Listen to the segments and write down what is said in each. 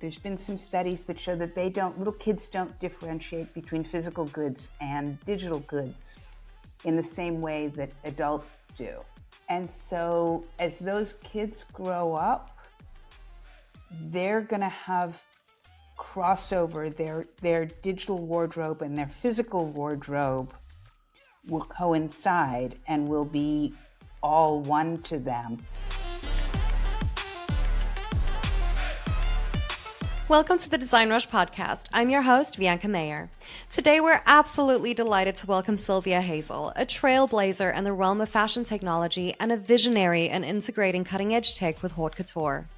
There's been some studies that show that little kids don't differentiate between physical goods and digital goods in the same way that adults do. And so as those kids grow up, they're going to have crossover. Their digital wardrobe and their physical wardrobe will coincide and will be all one to them. Welcome to the DesignRush podcast. I'm your host, Vianca Mayer. Today, we're absolutely delighted to welcome Sylvia Heisel, a trailblazer in the realm of fashion technology and a visionary in integrating cutting-edge tech with haute couture.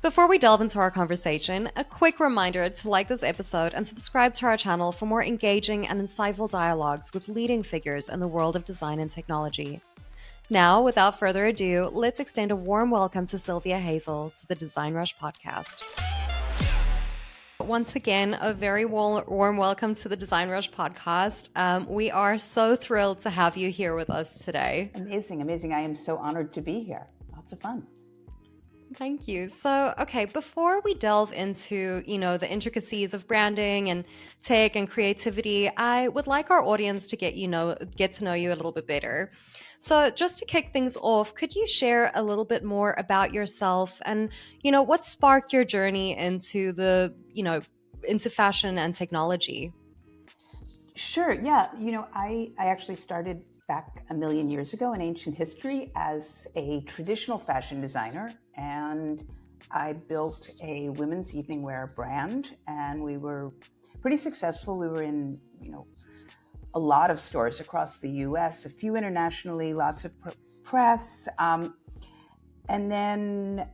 Before we delve into our conversation, a quick reminder to like this episode and subscribe to our channel for more engaging and insightful dialogues with leading figures in the world of design and technology. Now, without further ado, let's extend a warm welcome to Sylvia Heisel to the DesignRush podcast. Once again, a very warm welcome to the DesignRush podcast. We are so thrilled to have you here with us today. Amazing. I am so honored to be here. Lots of fun. Thank you. So, okay, before we delve into, the intricacies of branding and tech and creativity, I would like our audience to get to know you a little bit better. So just to kick things off, could you share a little bit more about yourself and, what sparked your journey into into fashion and technology? Sure. Yeah. I actually started back a million years ago in ancient history as a traditional fashion designer, and I built a women's evening wear brand, and we were pretty successful. We were in, a lot of stores across the US, a few internationally, lots of press. And then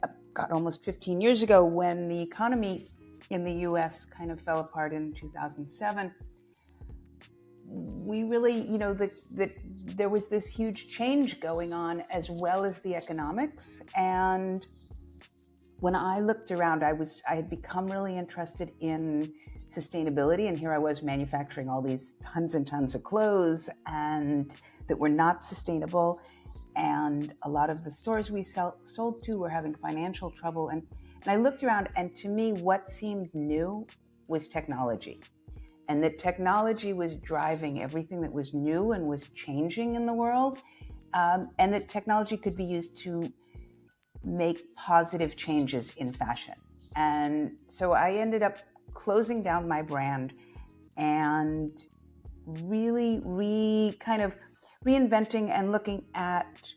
almost 15 years ago, when the economy in the US kind of fell apart in 2007, we really, there was this huge change going on as well as the economics. And when I looked around, I had become really interested in sustainability, and here I was manufacturing all these tons and tons of clothes and that were not sustainable, and a lot of the stores we sold to were having financial trouble. And I looked around, and to me, what seemed new was technology, and that technology was driving everything that was new and was changing in the world, and that technology could be used to make positive changes in fashion. And so I ended up closing down my brand and really kind of reinventing and looking at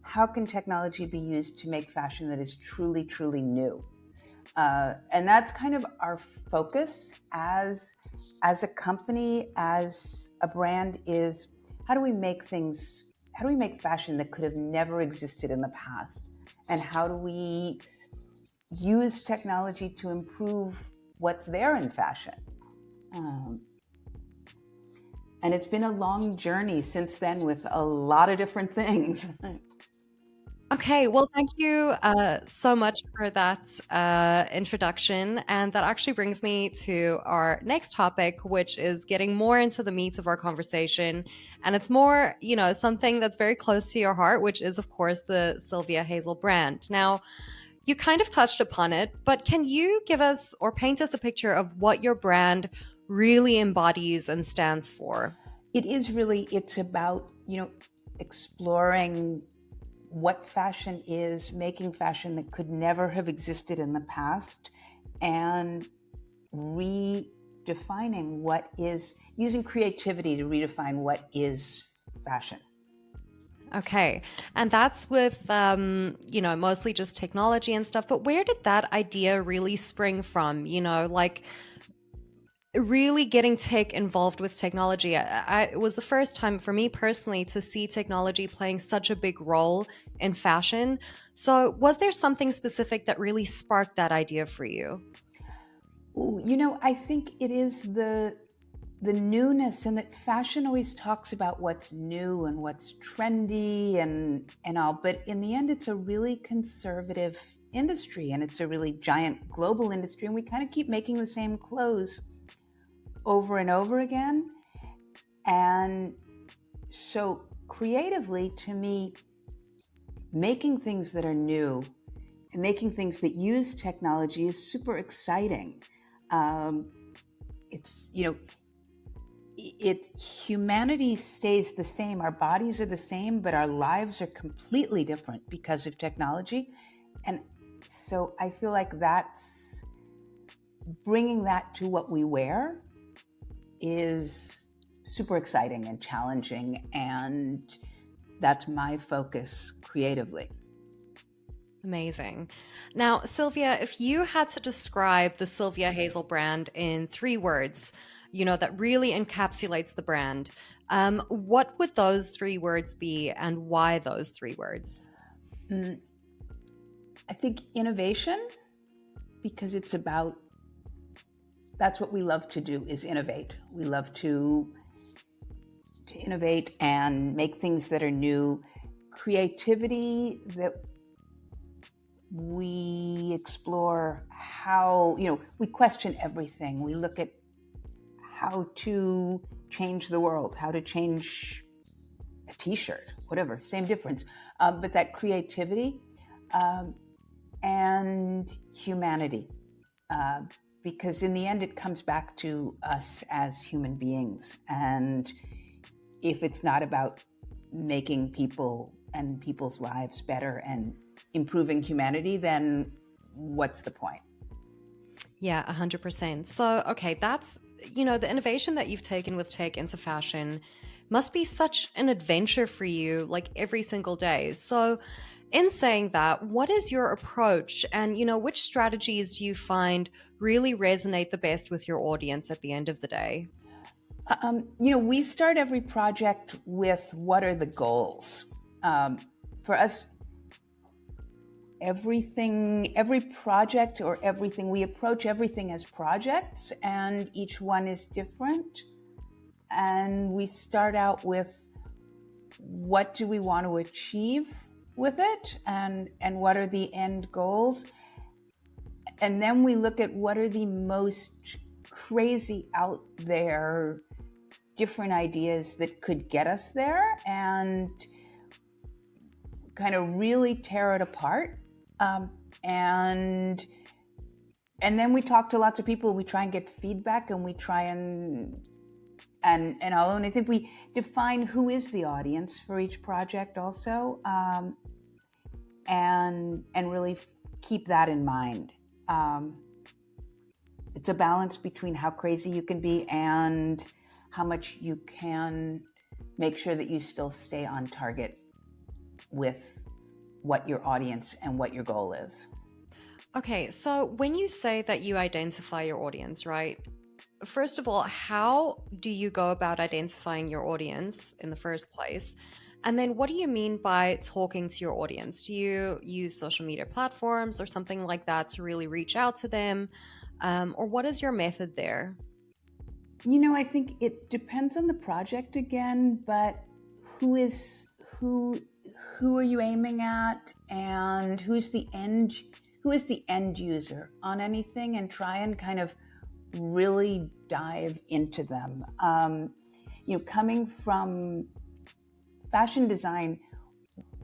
how can technology be used to make fashion that is truly, truly new. And that's kind of our focus as a company, as a brand, is how do we make fashion that could have never existed in the past? And how do we use technology to improve what's there in fashion? And it's been a long journey since then with a lot of different things. Okay, well, thank you so much for that introduction. And that actually brings me to our next topic, which is getting more into the meat of our conversation. And it's more, something that's very close to your heart, which is, of course, the Sylvia Heisel brand. Now, you kind of touched upon it, but can you give us or paint us a picture of what your brand really embodies and stands for? It's about, exploring what fashion is, making fashion that could never have existed in the past, and redefining using creativity to redefine what is fashion. Okay. And that's with, mostly just technology and stuff. But where did that idea really spring from? Really getting tech involved with technology. It was the first time for me personally to see technology playing such a big role in fashion. So was there something specific that really sparked that idea for you? I think it is the newness, and that fashion always talks about what's new and what's trendy and all, but in the end, it's a really conservative industry, and it's a really giant global industry, and we kind of keep making the same clothes over and over again. And so creatively, to me, making things that are new making things that use technology is super exciting. It's, humanity stays the same. Our bodies are the same, but our lives are completely different because of technology. And so I feel like that's bringing that to what we wear is super exciting and challenging. And that's my focus creatively. Amazing. Now, Sylvia, if you had to describe the Sylvia Heisel brand in 3 words, that really encapsulates the brand, what would those 3 words be and why those 3 words? I think innovation, because that's what we love to do, is innovate. We love to innovate and make things that are new. Creativity, that we explore how, we question everything. We look at how to change the world, how to change a t-shirt, whatever, same difference. But that creativity and humanity, because in the end it comes back to us as human beings. And if it's not about making people and people's lives better and improving humanity, then what's the point? Yeah, 100%. So, okay, that's, the innovation that you've taken with tech into fashion must be such an adventure for you, like every single day. So, in saying that, what is your approach and, which strategies do you find really resonate the best with your audience at the end of the day? We start every project with what are the goals. For us, every project or everything, we approach everything as projects, and each one is different. And we start out with what do we want to achieve with it, and what are the end goals. And then we look at what are the most crazy out there different ideas that could get us there, and kind of really tear it apart. And then we talk to lots of people. We try and get feedback, and we try and I think we define who is the audience for each project also, and really keep that in mind. It's a balance between how crazy you can be and how much you can make sure that you still stay on target with what your audience and what your goal is. Okay, so when you say that you identify your audience, right? First of all, how do you go about identifying your audience in the first place? And then what do you mean by talking to your audience? Do you use social media platforms or something like that to really reach out to them? Or what is your method there? I think it depends on the project again, but who are you aiming at, and who is the end user on anything, and try and kind of really dive into them. Coming from fashion design,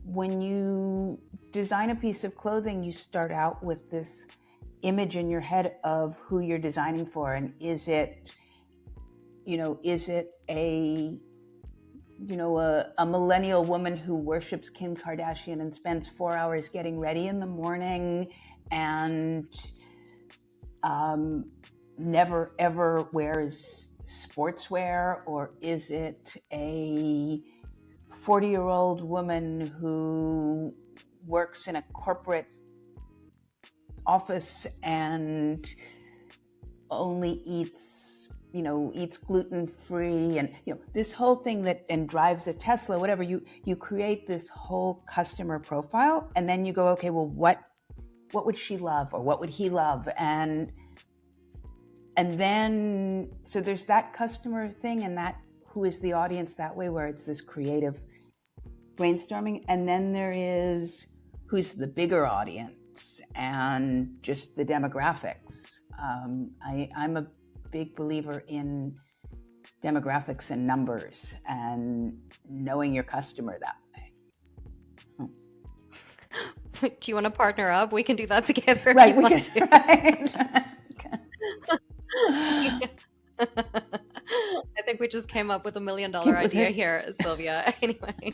when you design a piece of clothing, you start out with this image in your head of who you're designing for, and is it a millennial woman who worships Kim Kardashian and spends 4 hours getting ready in the morning and never ever wears sportswear? Or is it a 40-year-old woman who works in a corporate office and only eats gluten-free, and this whole thing and drives a Tesla, whatever? You create this whole customer profile, and then you go, okay, well, what would she love, or what would he love? And then, so there's that customer thing, and that who is the audience that way, where it's this creative brainstorming. And then there is who's the bigger audience and just the demographics. I'm a big believer in demographics and numbers and knowing your customer that way. Do you want to partner up? We can do that together if Right, you we want could, right. to. I think we just came up with $1 million With idea it. here, Sylvia. Anyway.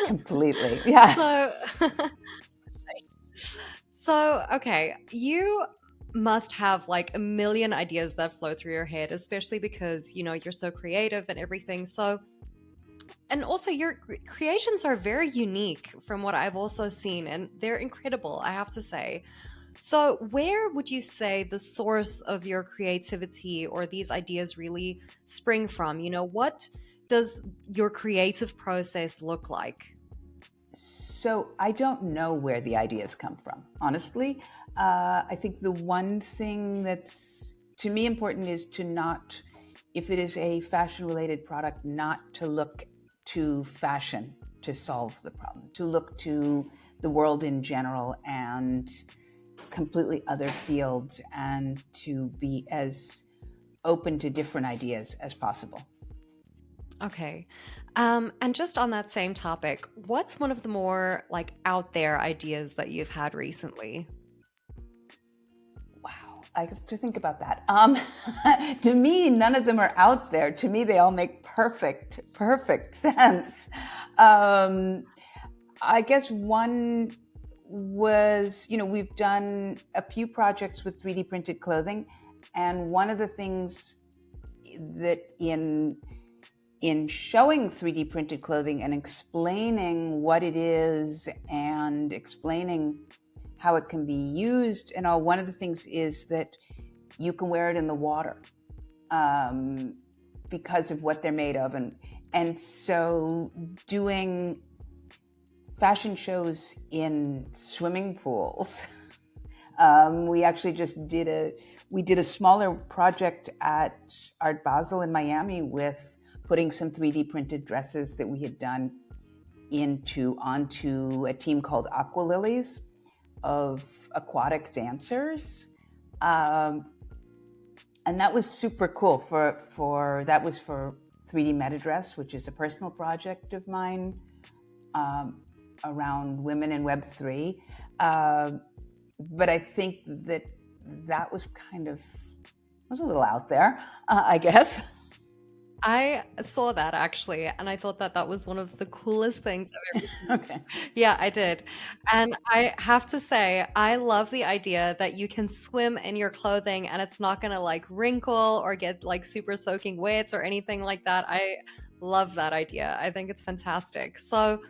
Completely. Yeah. So, so okay, you must have like a million ideas that flow through your head, especially because, you're so creative and everything. So, and also your creations are very unique from what I've also seen, and they're incredible, I have to say. So, where would you say the source of your creativity or these ideas really spring from? What does your creative process look like? So I don't know where the ideas come from, honestly. I think the one thing that's to me important is to not, if it is a fashion related product, not to look to fashion to solve the problem, to look to the world in general and completely other fields, and to be as open to different ideas as possible. Okay. And just on that same topic, what's one of the more like out there ideas that you've had recently? Wow, I have to think about that. To me, none of them are out there. To me, they all make perfect sense. Um, I guess one was, we've done a few projects with 3D printed clothing, and one of the things that in showing 3D printed clothing and explaining what it is and explaining how it can be used and all, one of the things is that you can wear it in the water because of what they're made of. And so doing fashion shows in swimming pools. We actually just did a smaller project at Art Basel in Miami with putting some 3D printed dresses that we had done onto a team called Aqua Lilies of aquatic dancers. And that was super cool that was for 3D Meta Dress, which is a personal project of mine around women in Web3. But I think that was was a little out there, I guess. I saw that actually, and I thought that that was one of the coolest things I've ever seen. Okay. Yeah, I did. And I have to say, I love the idea that you can swim in your clothing and it's not going to like wrinkle or get like super soaking wet or anything like that. I love that idea. I think it's fantastic. So,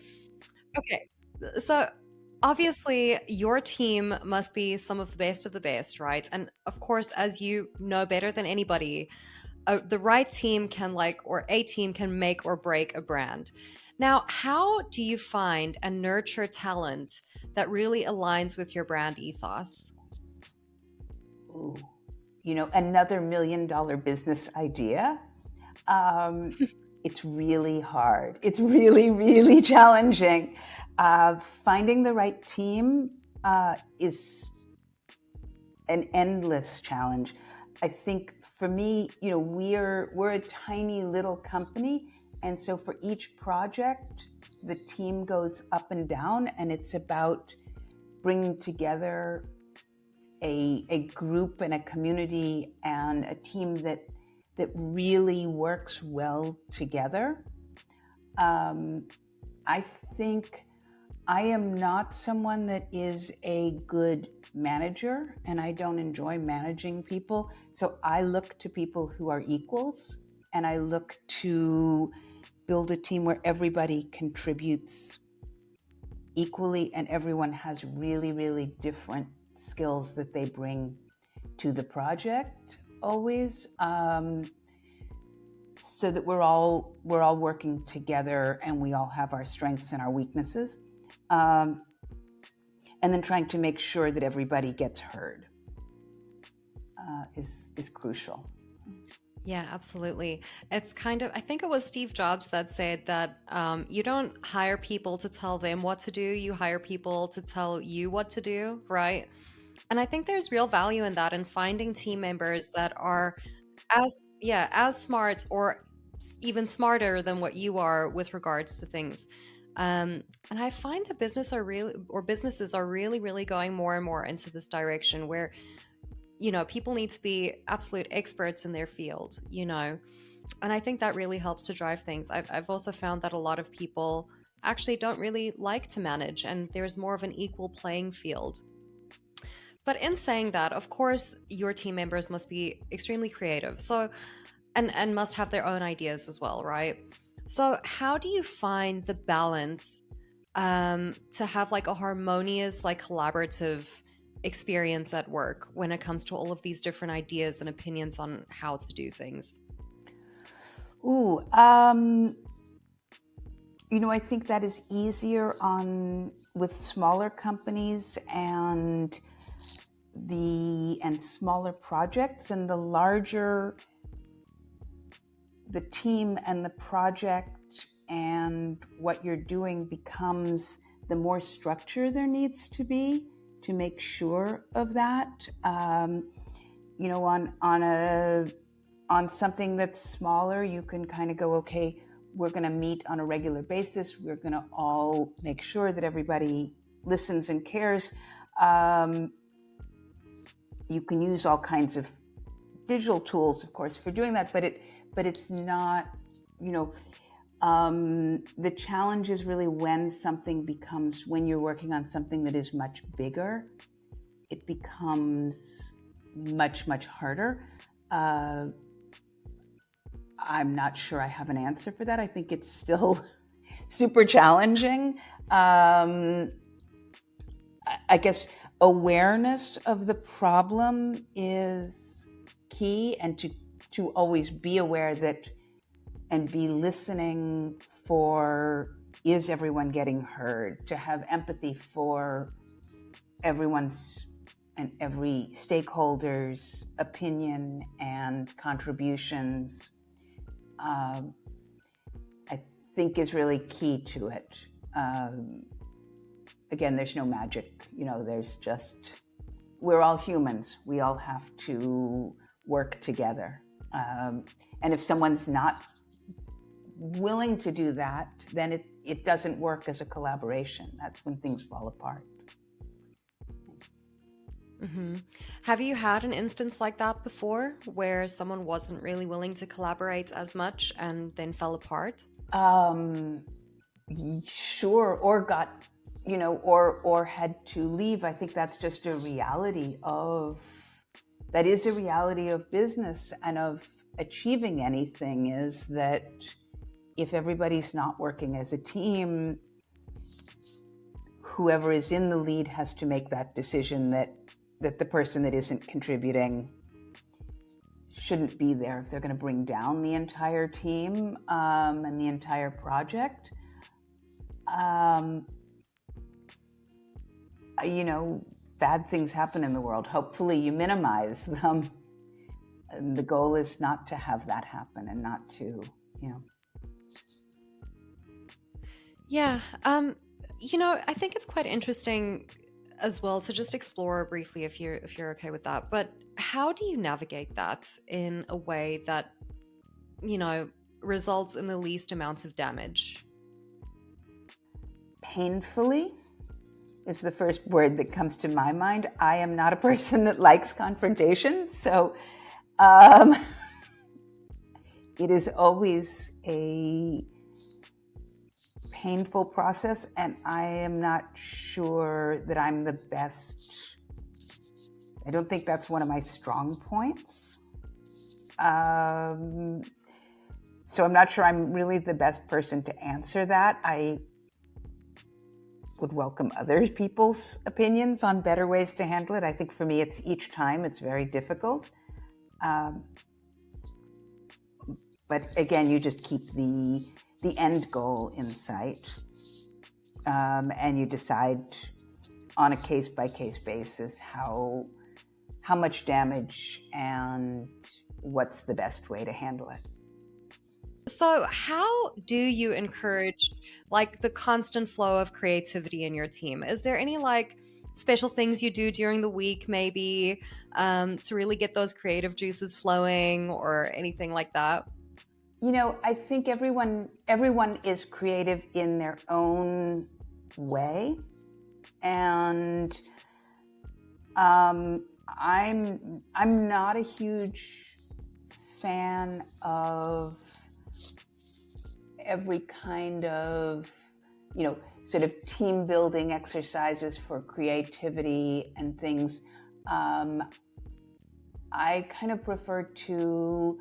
okay. So, obviously, your team must be some of the best, right? And of course, as you know better than anybody, the right team can or a team can make or break a brand. Now, how do you find and nurture talent that really aligns with your brand ethos? Ooh, another $1 million business idea. It's really hard. It's really, really challenging. Finding the right team is an endless challenge. I think for me, we're a tiny little company, and so for each project, the team goes up and down, and it's about bringing together a group and a community and a team that really works well together. I think I am not someone that is a good manager, and I don't enjoy managing people. So I look to people who are equals, and I look to build a team where everybody contributes equally and everyone has really, really different skills that they bring to the project always. So that we're all working together and we all have our strengths and our weaknesses. And then trying to make sure that everybody gets heard is crucial. Yeah, absolutely. It's I think it was Steve Jobs that said that you don't hire people to tell them what to do, you hire people to tell you what to do, right? And I think there's real value in that, in finding team members that are as smart or even smarter than what you are with regards to things. And I find that businesses are really, really going more and more into this direction where, people need to be absolute experts in their field, and I think that really helps to drive things. I've also found that a lot of people actually don't really like to manage, and there's more of an equal playing field. But in saying that, of course, your team members must be extremely creative. So, and must have their own ideas as well, right? So, how do you find the balance to have like a harmonious, like collaborative experience at work when it comes to all of these different ideas and opinions on how to do things? Ooh, I think that is easier with smaller companies and smaller projects, and the larger the team and the project and what you're doing becomes, the more structure there needs to be to make sure of that. On something that's smaller, you can kind of go, okay, we're going to meet on a regular basis. We're going to all make sure that everybody listens and cares. You can use all kinds of digital tools, of course, for doing that, but it's not, the challenge is really when you're working on something that is much bigger, it becomes much, much harder. I'm not sure I have an answer for that. I think it's still super challenging. I guess awareness of the problem is key, and to always be aware that, and be listening for, is everyone getting heard? To have empathy for everyone's and every stakeholder's opinion and contributions, I think is really key to it. Again, there's no magic, there's just, we're all humans. We all have to work together. And if someone's not willing to do that, then it doesn't work as a collaboration. That's when things fall apart. Mm-hmm. Have you had an instance like that before where someone wasn't really willing to collaborate as much and then fell apart? Sure, or got, or had to leave. I think that's just a reality of business and of achieving anything, is that if everybody's not working as a team, whoever is in the lead has to make that decision that the person that isn't contributing shouldn't be there if they're going to bring down the entire team and the entire project. Bad things happen in the world. Hopefully you minimize them. And the goal is not to have that happen, and not to, Yeah. I think it's quite interesting as well to just explore briefly, if you're okay with that. But how do you navigate that in a way that, results in the least amount of damage? Painfully is the first word that comes to my mind. I am not a person that likes confrontation, so it is always a painful process, and I am not sure that I'm the best. I don't think that's one of my strong points. So I'm not sure I'm really the best person to answer that. I would welcome other people's opinions on better ways to handle it. I think for me, it's each time it's very difficult. But again, you just keep the end goal in sight, and you decide on a case-by-case basis how much damage and what's the best way to handle it. So how do you encourage like the constant flow of creativity in your team? Is there any like special things you do during the week maybe to really get those creative juices flowing, or anything like that? I think everyone is creative in their own way, and I'm not a huge fan of every kind of sort of team building exercises for creativity and things. I kind of prefer to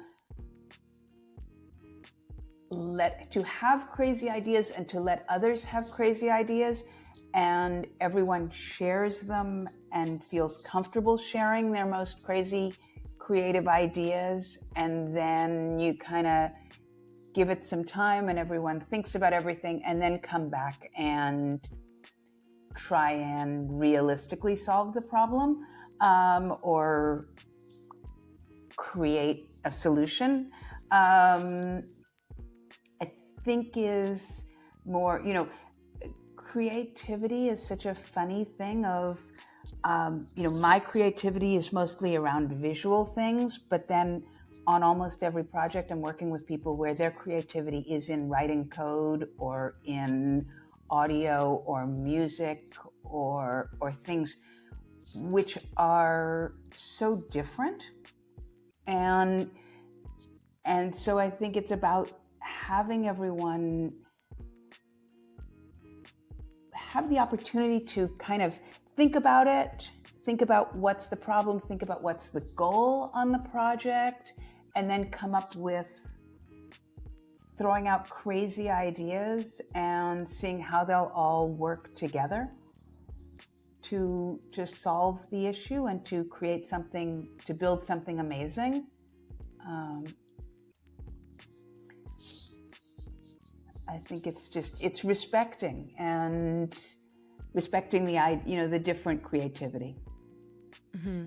have crazy ideas and to let others have crazy ideas, and everyone shares them and feels comfortable sharing their most crazy creative ideas, and then you kind of give it some time and everyone thinks about everything, and then come back and try and realistically solve the problem, or create a solution. I think is more, creativity is such a funny thing of, my creativity is mostly around visual things, but then on almost every project I'm working with people where their creativity is in writing code or in audio or music or things which are so different. And so I think it's about having everyone have the opportunity to kind of think about it, think about what's the problem, think about what's the goal on the project, and then come up with throwing out crazy ideas and seeing how they'll all work together to solve the issue and to create something, to build something amazing. I think it's respecting the different creativity. Mm-hmm.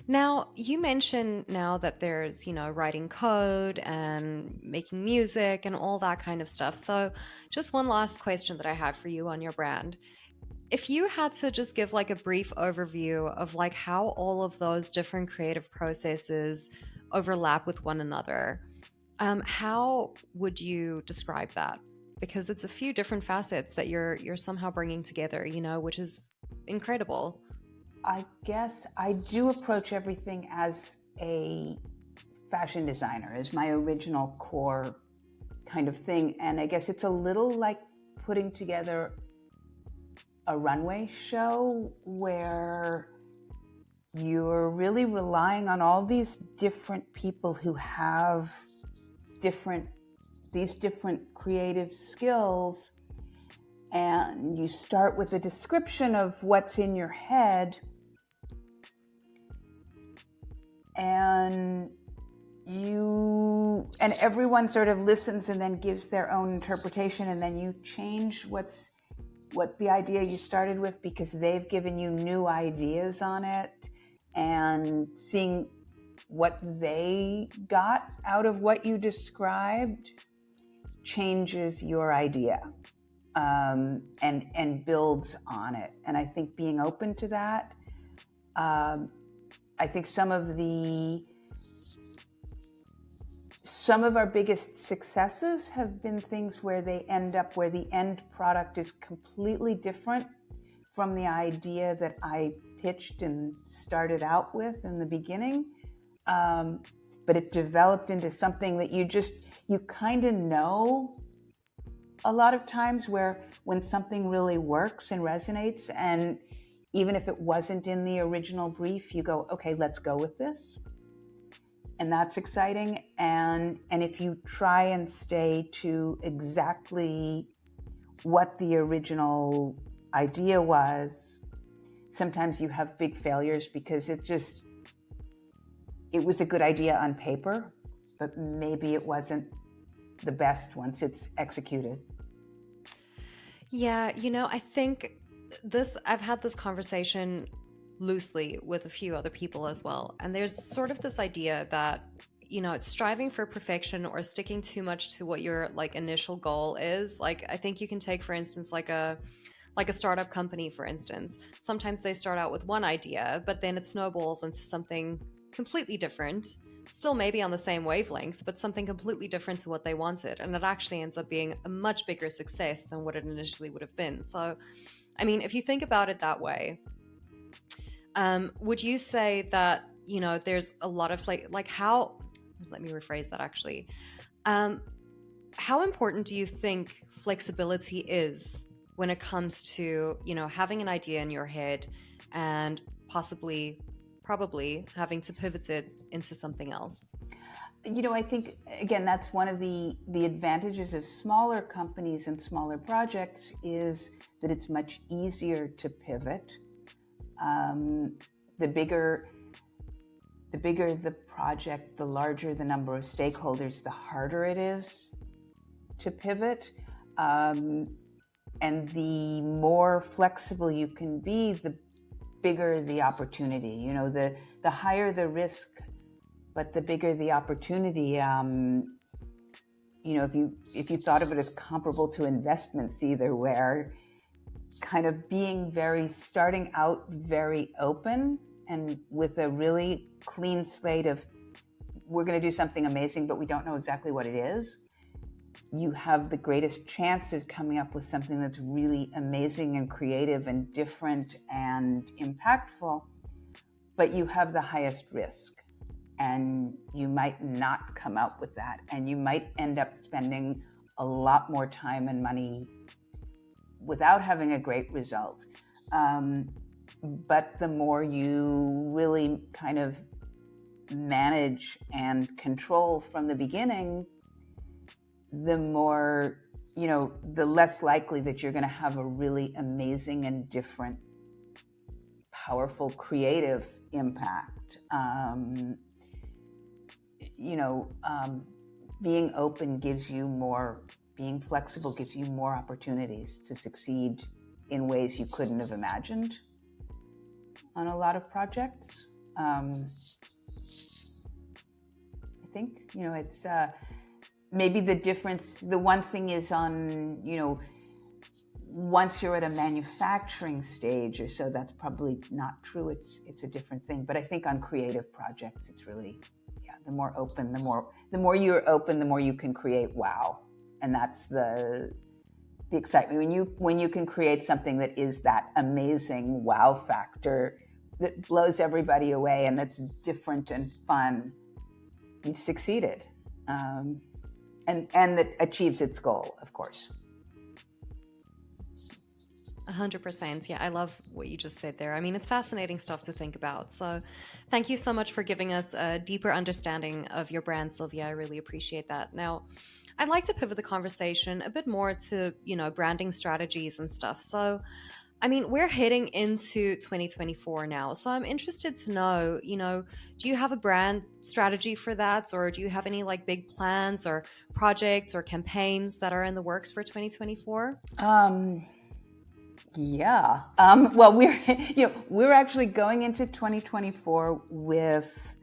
Now, you mentioned now that there's, writing code and making music and all that kind of stuff. So just one last question that I had for you on your brand. If you had to just give like a brief overview of like how all of those different creative processes overlap with one another, how would you describe that? Because it's a few different facets that you're somehow bringing together, which is incredible. I guess I do approach everything as a fashion designer, as my original core kind of thing. And I guess it's a little like putting together a runway show where you're really relying on all these different people who have these different creative skills, and you start with a description of what's in your head, and everyone sort of listens and then gives their own interpretation, and then you change what the idea you started with because they've given you new ideas on it, and seeing what they got out of what you described changes your idea, and builds on it. And I think being open to that, I think some of our biggest successes have been things where the end product is completely different from the idea that I pitched and started out with in the beginning. But it developed into something that you kind of know a lot of times, where when something really works and resonates, and even if it wasn't in the original brief, you go, okay, let's go with this. And that's exciting. And if you try and stay to exactly what the original idea was, sometimes you have big failures because it was a good idea on paper, but maybe it wasn't the best once it's executed. Yeah, I think I've had this conversation loosely with a few other people as well. And there's sort of this idea that, it's striving for perfection or sticking too much to what your like initial goal is. Like, I think you can take, for instance, like a startup company, for instance. Sometimes they start out with one idea, but then it snowballs into something completely different. still maybe on the same wavelength, but something completely different to what they wanted. And it actually ends up being a much bigger success than what it initially would have been. So, I mean, if you think about it that way, would you say that, there's a lot of like how, let me rephrase that actually. Um, how important do you think flexibility is when it comes to, having an idea in your head and probably having to pivot it into something else? I think, again, that's one of the advantages of smaller companies and smaller projects is that it's much easier to pivot. The bigger the project, the larger the number of stakeholders, the harder it is to pivot. And the more flexible you can be, the bigger the opportunity. The higher the risk, but the bigger the opportunity. If you thought of it as comparable to investments, either where kind of starting out very open and with a really clean slate of, we're going to do something amazing, but we don't know exactly what it is. You have the greatest chances coming up with something that's really amazing and creative and different and impactful, but you have the highest risk. And you might not come out with that. And you might end up spending a lot more time and money without having a great result. But the more you really kind of manage and control from the beginning, the more, the less likely that you're going to have a really amazing and different, powerful, creative impact. Being open gives you more, being flexible gives you more opportunities to succeed in ways you couldn't have imagined on a lot of projects. I think, it's maybe the difference, the one thing is on, once you're at a manufacturing stage or so, that's probably not true. It's a different thing. But I think on creative projects, it's really, the more open, the more you're open, the more you can create wow. And that's the excitement. When you can create something that is that amazing wow factor that blows everybody away and that's different and fun, you've succeeded. And that achieves its goal, of course. 100%. Yeah, I love what you just said there. I mean, it's fascinating stuff to think about. So thank you so much for giving us a deeper understanding of your brand, Sylvia. I really appreciate that. Now, I'd like to pivot the conversation a bit more to, branding strategies and stuff. So, I mean, we're heading into 2024 now. So I'm interested to know, do you have a brand strategy for that? Or do you have any like big plans or projects or campaigns that are in the works for 2024? Yeah. Well, we're actually going into 2024 with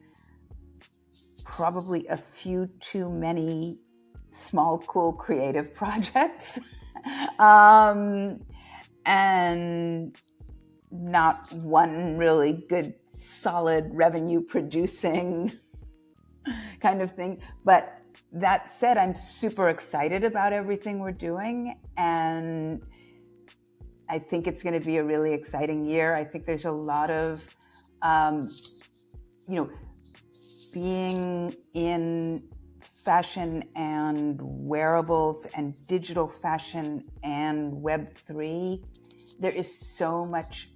probably a few too many small, cool, creative projects, and not one really good, solid revenue producing kind of thing. But that said, I'm super excited about everything we're doing, and I think it's going to be a really exciting year. I think there's a lot of, being in fashion and wearables and digital fashion and Web3, there is so much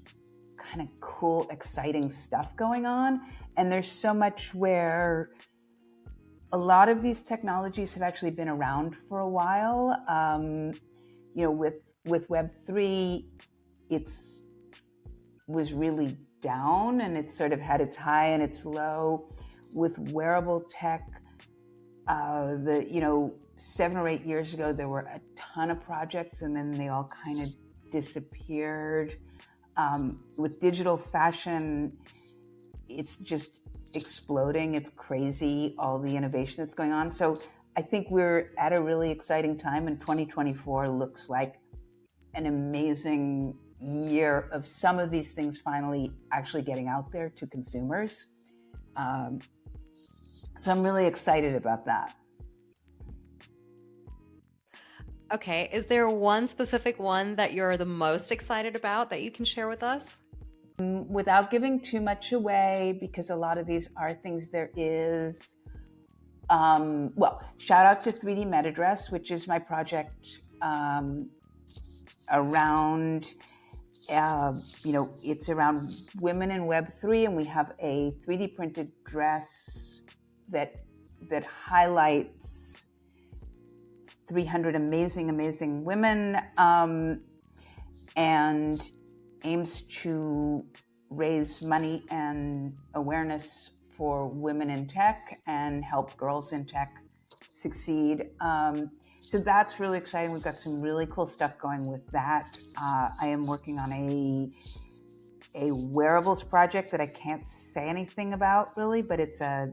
kind of cool, exciting stuff going on. And there's so much where a lot of these technologies have actually been around for a while. With Web3, was really down and it sort of had its high and its low. With wearable tech, 7 or 8 years ago, there were a ton of projects and then they all kind of disappeared. With digital fashion, it's just exploding. It's crazy, all the innovation that's going on. So I think we're at a really exciting time, and 2024 looks like an amazing year of some of these things finally actually getting out there to consumers. So I'm really excited about that. Okay, is there one specific one that you're the most excited about that you can share with us? Without giving too much away, because a lot of these are things there is, well, shout out to 3D MetaDress, which is my project around, it's around women in Web3, and we have a 3D printed dress that highlights 300 amazing women, and aims to raise money and awareness for women in tech and help girls in tech succeed. So that's really exciting. We've got some really cool stuff going with that. I am working on a wearables project that I can't say anything about really, but it's a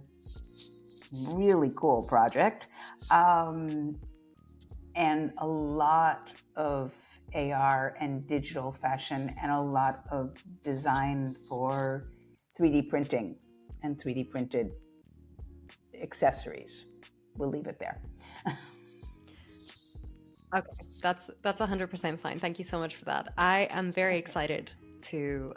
really cool project. And a lot of AR and digital fashion, and a lot of design for 3D printing and 3D printed accessories. We'll leave it there. Okay, that's 100% fine. Thank you so much for that. I am very excited to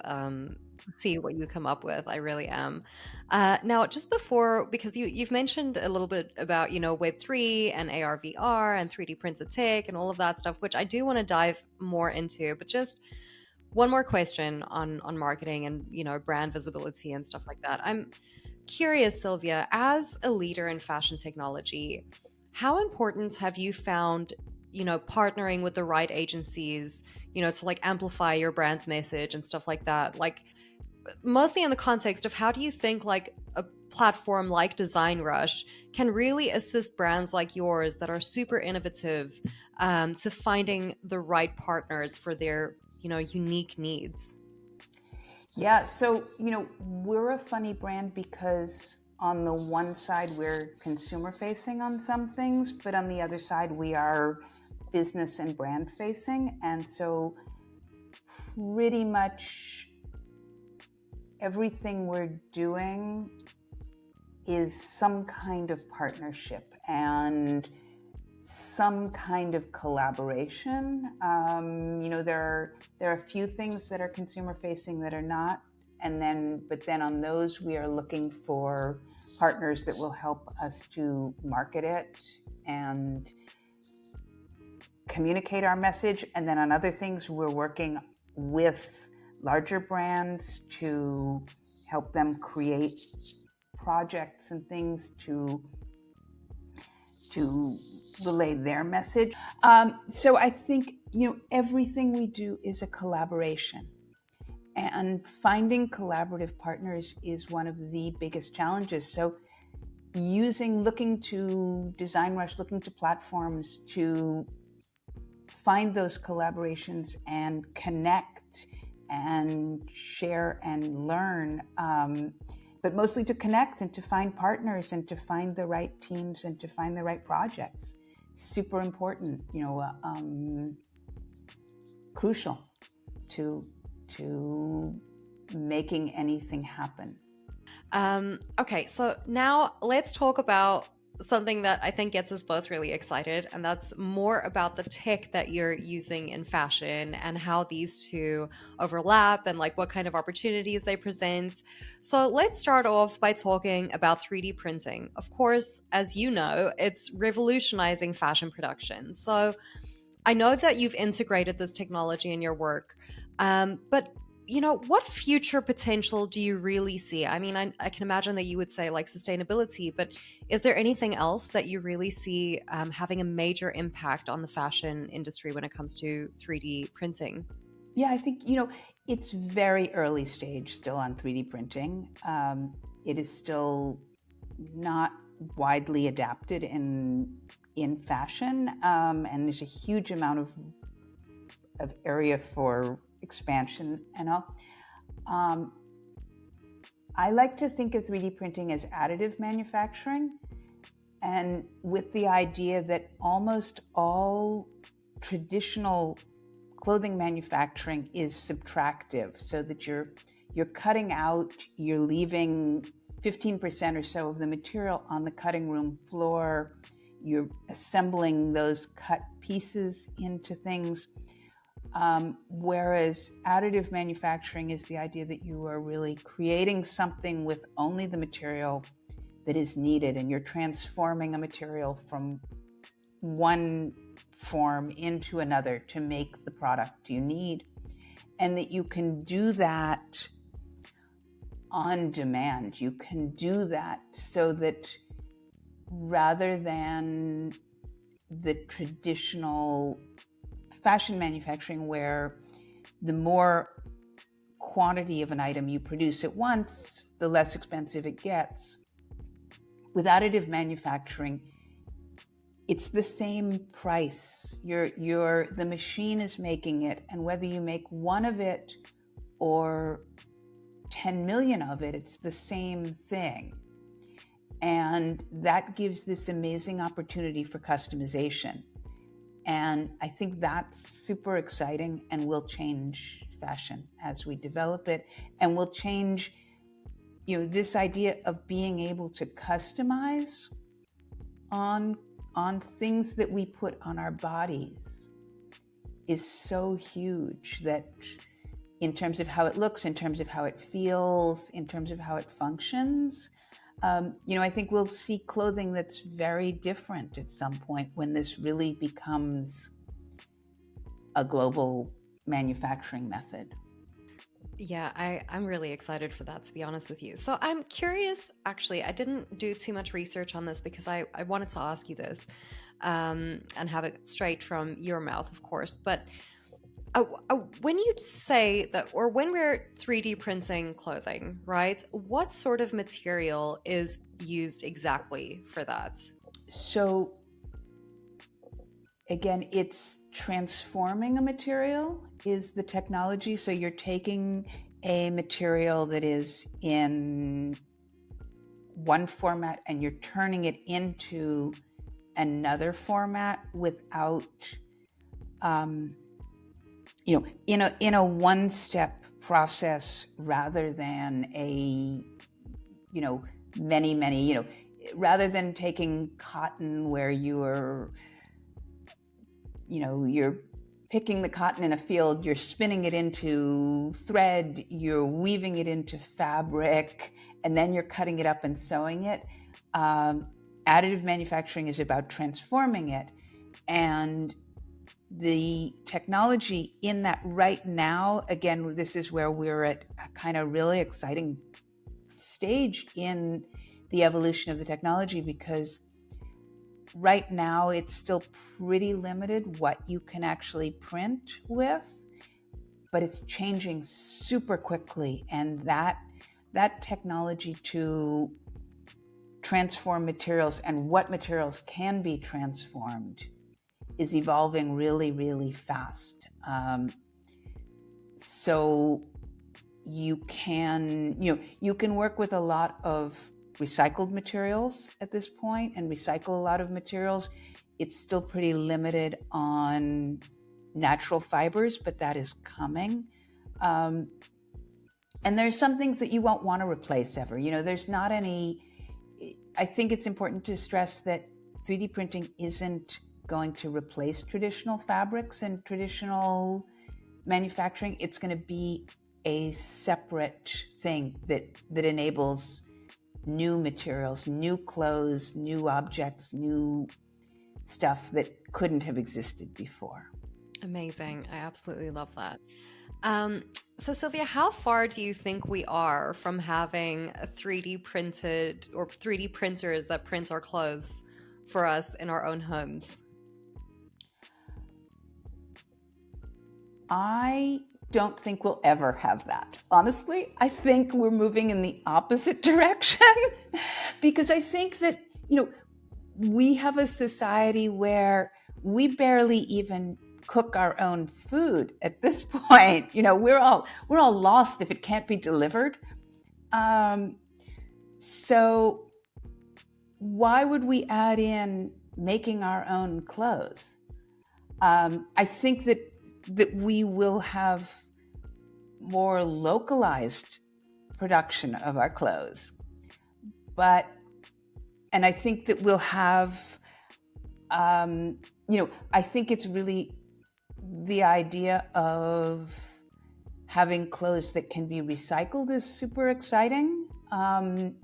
see what you come up with. I really am. Now, just before, because you've mentioned a little bit about Web3 and AR VR and 3D printed tech and all of that stuff, which I do want to dive more into. But just one more question on marketing and brand visibility and stuff like that. I'm curious, Sylvia, as a leader in fashion technology, how important have you found partnering with the right agencies, to like amplify your brand's message and stuff like that? Like, mostly in the context of how do you think like a platform like DesignRush can really assist brands like yours that are super innovative to finding the right partners for their unique needs? Yeah, so we're a funny brand because on the one side we're consumer facing on some things, but on the other side we are business and brand facing, and so pretty much everything we're doing is some kind of partnership and some kind of collaboration. There are a few things that are consumer facing that are not, but then on those we are looking for partners that will help us to market it and communicate our message. And then on other things we're working with larger brands to help them create projects and things to relay their message. So I think everything we do is a collaboration, and finding collaborative partners is one of the biggest challenges. So looking to DesignRush, looking to platforms to find those collaborations and connect and share and learn, but mostly to connect and to find partners and to find the right teams and to find the right projects. Super important, crucial to making anything happen. Okay, so now let's talk about something that I think gets us both really excited, and that's more about the tech that you're using in fashion and how these two overlap and like what kind of opportunities they present. So let's start off by talking about 3D printing. Of course, as you know, it's revolutionizing fashion production. So I know that you've integrated this technology in your work, but what future potential do you really see? I mean, I can imagine that you would say like sustainability, but is there anything else that you really see having a major impact on the fashion industry when it comes to 3D printing? Yeah, I think, it's very early stage still on 3D printing. It is still not widely adapted in fashion, and there's a huge amount of area for expansion and all. I like to think of 3D printing as additive manufacturing, and with the idea that almost all traditional clothing manufacturing is subtractive, so that you're cutting out, you're leaving 15% or so of the material on the cutting room floor. You're assembling those cut pieces into things. Whereas additive manufacturing is the idea that you are really creating something with only the material that is needed, and you're transforming a material from one form into another to make the product you need, and that you can do that on demand. You can do that so that rather than the traditional fashion manufacturing where the more quantity of an item you produce at once, the less expensive it gets. With additive manufacturing, it's the same price. The machine is making it, and whether you make one of it or 10 million of it, it's the same thing. And that gives this amazing opportunity for customization. And I think that's super exciting and will change fashion as we develop it, and will change, this idea of being able to customize on things that we put on our bodies is so huge, that in terms of how it looks, in terms of how it feels, in terms of how it functions, I think we'll see clothing that's very different at some point when this really becomes a global manufacturing method. Yeah, I'm really excited for that, to be honest with you. So I'm curious, actually, I didn't do too much research on this because I wanted to ask you this and have it straight from your mouth, of course. But when you say that, or when we're 3D printing clothing, right, what sort of material is used exactly for that? So again, it's transforming a material is the technology. So you're taking a material that is in one format and you're turning it into another format without, in a one-step process rather than a, many, rather than taking cotton where you're picking the cotton in a field, you're spinning it into thread, you're weaving it into fabric, and then you're cutting it up and sewing it. Additive manufacturing is about transforming it. And the technology in that right now, again, this is where we're at a kind of really exciting stage in the evolution of the technology, because right now it's still pretty limited what you can actually print with, but it's changing super quickly. And that technology to transform materials and what materials can be transformed is evolving really, really fast. So you can work with a lot of recycled materials at this point and recycle a lot of materials. It's still pretty limited on natural fibers, but that is coming. And there's some things that you won't want to replace ever. There's not any. I think it's important to stress that 3D printing isn't going to replace traditional fabrics and traditional manufacturing. It's going to be a separate thing that enables new materials, new clothes, new objects, new stuff that couldn't have existed before. Amazing. I absolutely love that. So Sylvia, how far do you think we are from having a 3D printed or 3D printers that print our clothes for us in our own homes? I don't think we'll ever have that. Honestly, I think we're moving in the opposite direction because I think that, we have a society where we barely even cook our own food at this point. We're all lost if it can't be delivered. So why would we add in making our own clothes? I think that we will have more localized production of our clothes. but, and I think that we'll have, I think it's really the idea of having clothes that can be recycled is super exciting. And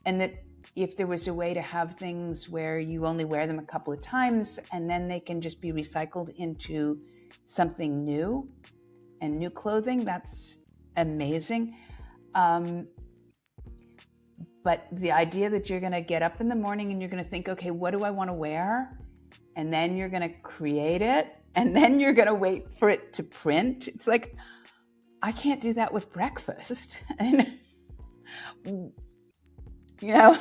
that if there was a way to have things where you only wear them a couple of times and then they can just be recycled into something new and new clothing, that's amazing. But the idea that you're going to get up in the morning and you're going to think, okay, what do I want to wear? And then you're going to create it. And then you're going to wait for it to print. It's like, I can't do that with breakfast. And, you know.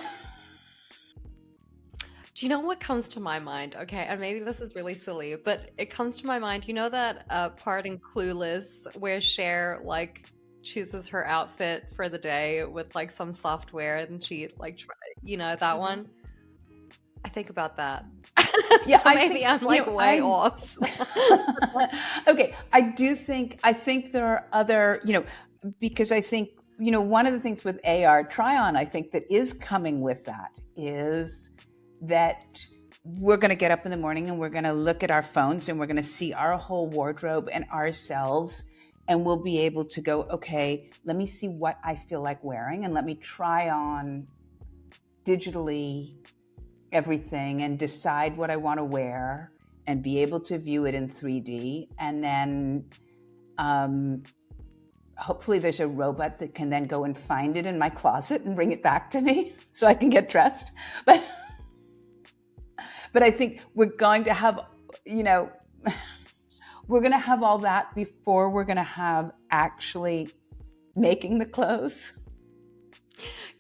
Do you know what comes to my mind? Okay, and maybe this is really silly, but it comes to my mind. You know that part in Clueless where Cher like chooses her outfit for the day with like some software and she like that one? I think about that. Yeah, so maybe I'm like way off. Okay, I think there are other, because I think, one of the things with AR try-on, I think that is coming with that is that we're going to get up in the morning and we're going to look at our phones and we're going to see our whole wardrobe and ourselves, and we'll be able to go, okay, let me see what I feel like wearing and let me try on digitally everything and decide what I want to wear and be able to view it in 3D. And then hopefully there's a robot that can then go and find it in my closet and bring it back to me so I can get dressed. But I think we're going to have, we're going to have all that before we're going to have actually making the clothes.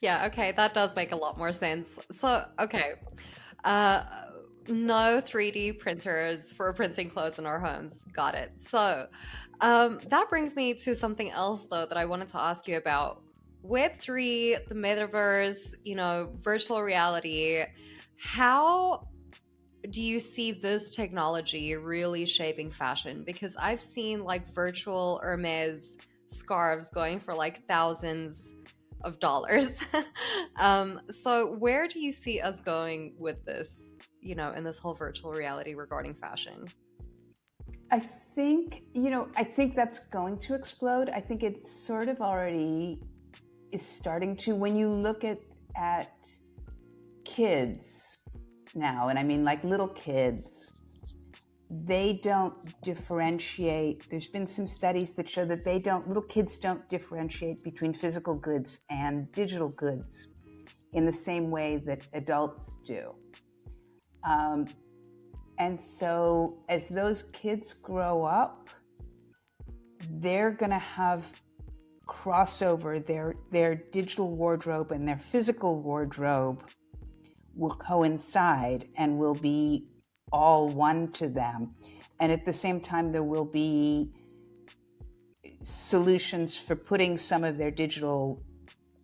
Yeah, okay, that does make a lot more sense. So, okay, no 3D printers for printing clothes in our homes. Got it. So, that brings me to something else, though, that I wanted to ask you about. Web3, the metaverse, virtual reality. How do you see this technology really shaping fashion? Because I've seen like virtual Hermes scarves going for like thousands of dollars. So where do you see us going with this, in this whole virtual reality regarding fashion? I think that's going to explode. I think it sort of already is starting to. When you look at kids now, and I mean like little kids, they don't differentiate. There's been some studies that show that little kids don't differentiate between physical goods and digital goods in the same way that adults do. And so as those kids grow up, they're going to have crossover. Their digital wardrobe and their physical wardrobe will coincide and will be all one to them. And at the same time, there will be solutions for putting some of their digital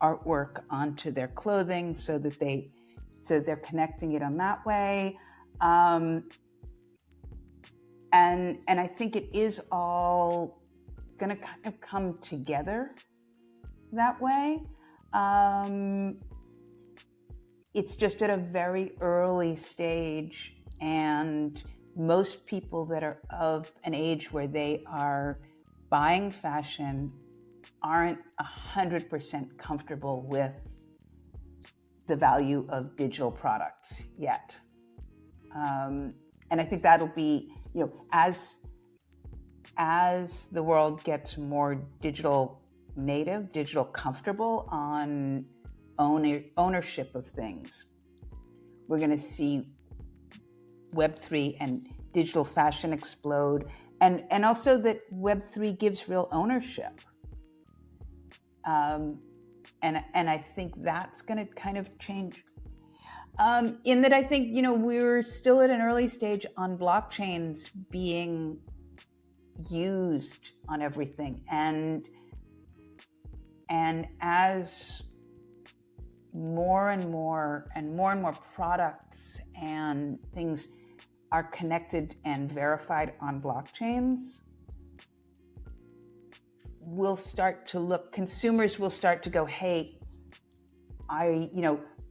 artwork onto their clothing so they're connecting it on that way. And I think it is all going to kind of come together that way. It's just at a very early stage, and most people that are of an age where they are buying fashion aren't 100% comfortable with the value of digital products yet. And I think that'll be, as the world gets more digital native, digital comfortable on ownership of things, we're going to see Web3 and digital fashion explode, and also that Web3 gives real ownership. And I think that's going to kind of change. In that I think, we're still at an early stage on blockchains being used on everything. And as more and more products and things are connected and verified on blockchains, consumers will start to go, hey,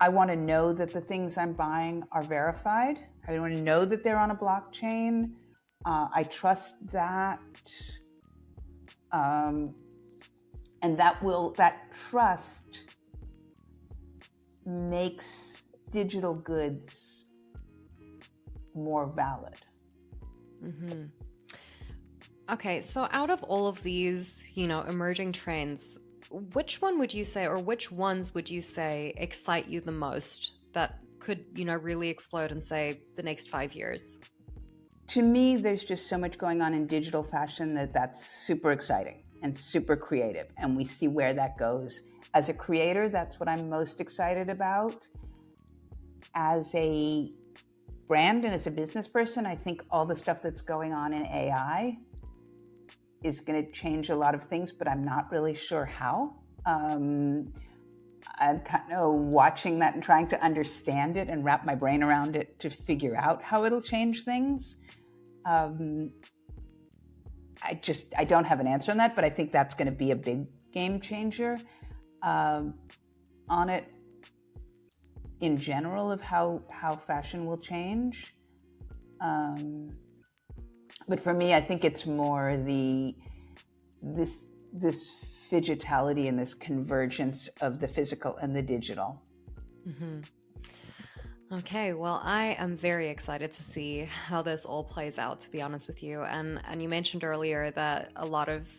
I want to know that the things I'm buying are verified. I want to know that they're on a blockchain. I trust that. And that trust makes digital goods more valid. Mm-hmm. Okay, so out of all of these, emerging trends, which one would you say, or which ones would you say excite you the most that could, really explode in, say, the next 5 years? To me, there's just so much going on in digital fashion that's super exciting and super creative, and we see where that goes. As a creator, that's what I'm most excited about. As a brand and as a business person, I think all the stuff that's going on in AI is going to change a lot of things, but I'm not really sure how. I'm kind of watching that and trying to understand it and wrap my brain around it to figure out how it'll change things. I don't have an answer on that, but I think that's going to be a big game changer on it in general of how fashion will change. But for me, I think it's more this phygitality and this convergence of the physical and the digital. Mm-hmm. Okay, well, I am very excited to see how this all plays out, to be honest with you. And you mentioned earlier that a lot of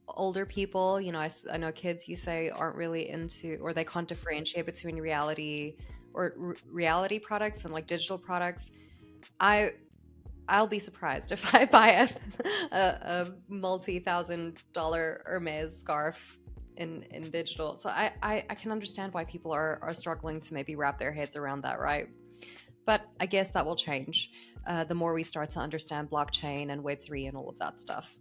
older people, I know kids, you say, aren't really into, or they can't differentiate between reality or reality products and like digital products. I'll be surprised if I buy a multi-$1,000 Hermes scarf in digital. So I can understand why people are struggling to maybe wrap their heads around that, right? But I guess that will change the more we start to understand blockchain and Web3 and all of that stuff.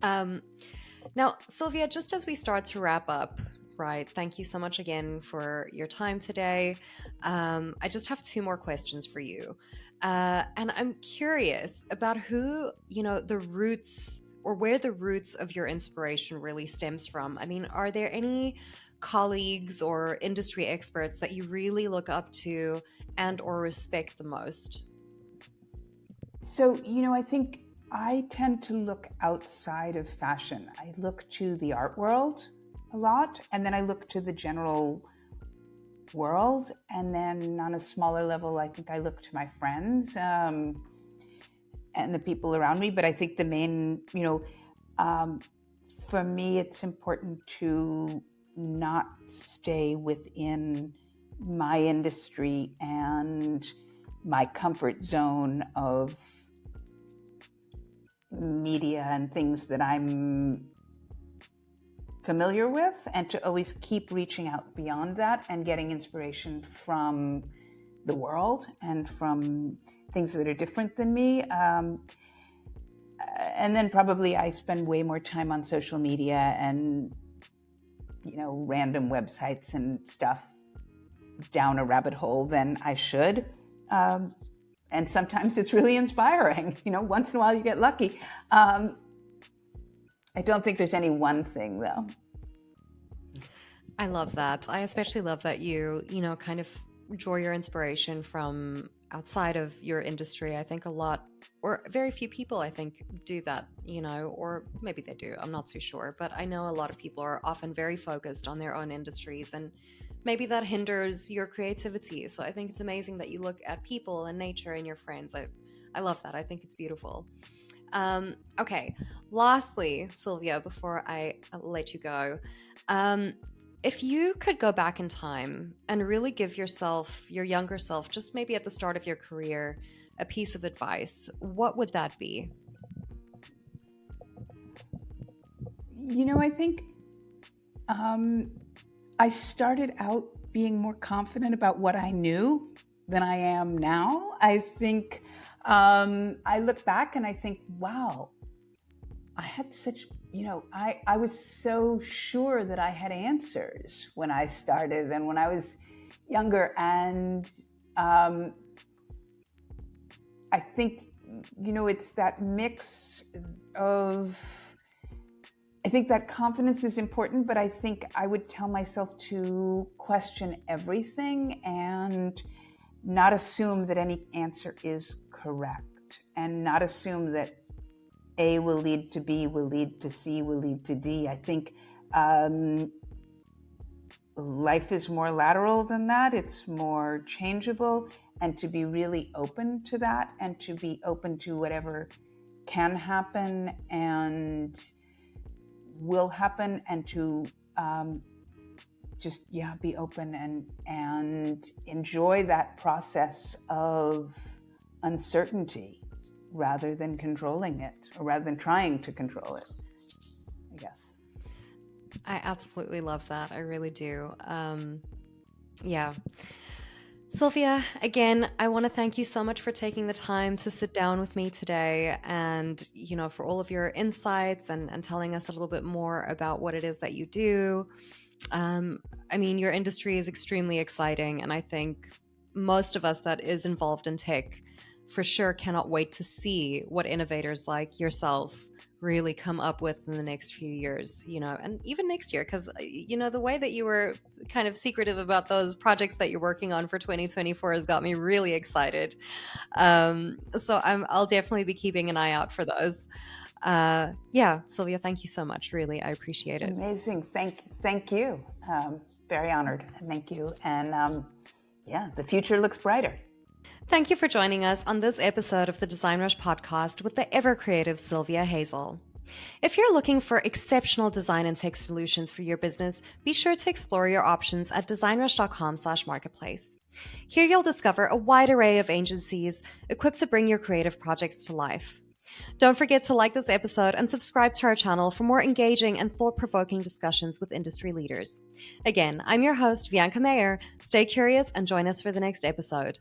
Now, Sylvia, just as we start to wrap up, right, thank you so much again for your time today. I just have two more questions for you. And I'm curious about who, the roots or where the roots of your inspiration really stems from. I mean, are there any colleagues or industry experts that you really look up to and or respect the most? So, I think I tend to look outside of fashion. I look to the art world a lot, and then I look to the general world, and then on a smaller level, I think I look to my friends and the people around me. But I think the main, for me, it's important to not stay within my industry and my comfort zone of media and things that I'm familiar with, and to always keep reaching out beyond that and getting inspiration from the world and from things that are different than me. And then probably I spend way more time on social media and, random websites and stuff down a rabbit hole than I should. And sometimes it's really inspiring. Once in a while you get lucky. I don't think there's any one thing, though. I love that. I especially love that you, kind of draw your inspiration from outside of your industry. I think a lot, or very few people, I think, do that, or maybe they do. I'm not too sure. But I know a lot of people are often very focused on their own industries, and maybe that hinders your creativity. So I think it's amazing that you look at people and nature and your friends. I love that. I think it's beautiful. Okay. Lastly, Sylvia, before I let you go, if you could go back in time and really give yourself, your younger self, just maybe at the start of your career, a piece of advice, what would that be? I think I started out being more confident about what I knew than I am now. I think I look back and I think, wow, I had such, I was so sure that I had answers when I started and when I was younger. And I think, it's that mix of I think that confidence is important, but I think I would tell myself to question everything and not assume that any answer is correct, and not assume that A will lead to B, will lead to C, will lead to D. I think life is more lateral than that. It's more changeable, and to be really open to that, and to be open to whatever can happen and will happen, and to just be open and enjoy that process of uncertainty rather than controlling it, or rather than trying to control it, I guess. I absolutely love that. I really do. Yeah. Sylvia, again, I want to thank you so much for taking the time to sit down with me today, and, for all of your insights and telling us a little bit more about what it is that you do. Your industry is extremely exciting, and I think most of us that is involved in tech for sure cannot wait to see what innovators like yourself really come up with in the next few years, and even next year, because, the way that you were kind of secretive about those projects that you're working on for 2024 has got me really excited. So I'll definitely be keeping an eye out for those. Sylvia, thank you so much. Really, I appreciate it. Amazing. Thank you. Very honored. Thank you. And the future looks brighter. Thank you for joining us on this episode of the DesignRush podcast with the ever creative Sylvia Heisel. If you're looking for exceptional design and tech solutions for your business, be sure to explore your options at designrush.com/marketplace. Here you'll discover a wide array of agencies equipped to bring your creative projects to life. Don't forget to like this episode and subscribe to our channel for more engaging and thought-provoking discussions with industry leaders. Again, I'm your host, Vianca Mayer. Stay curious and join us for the next episode.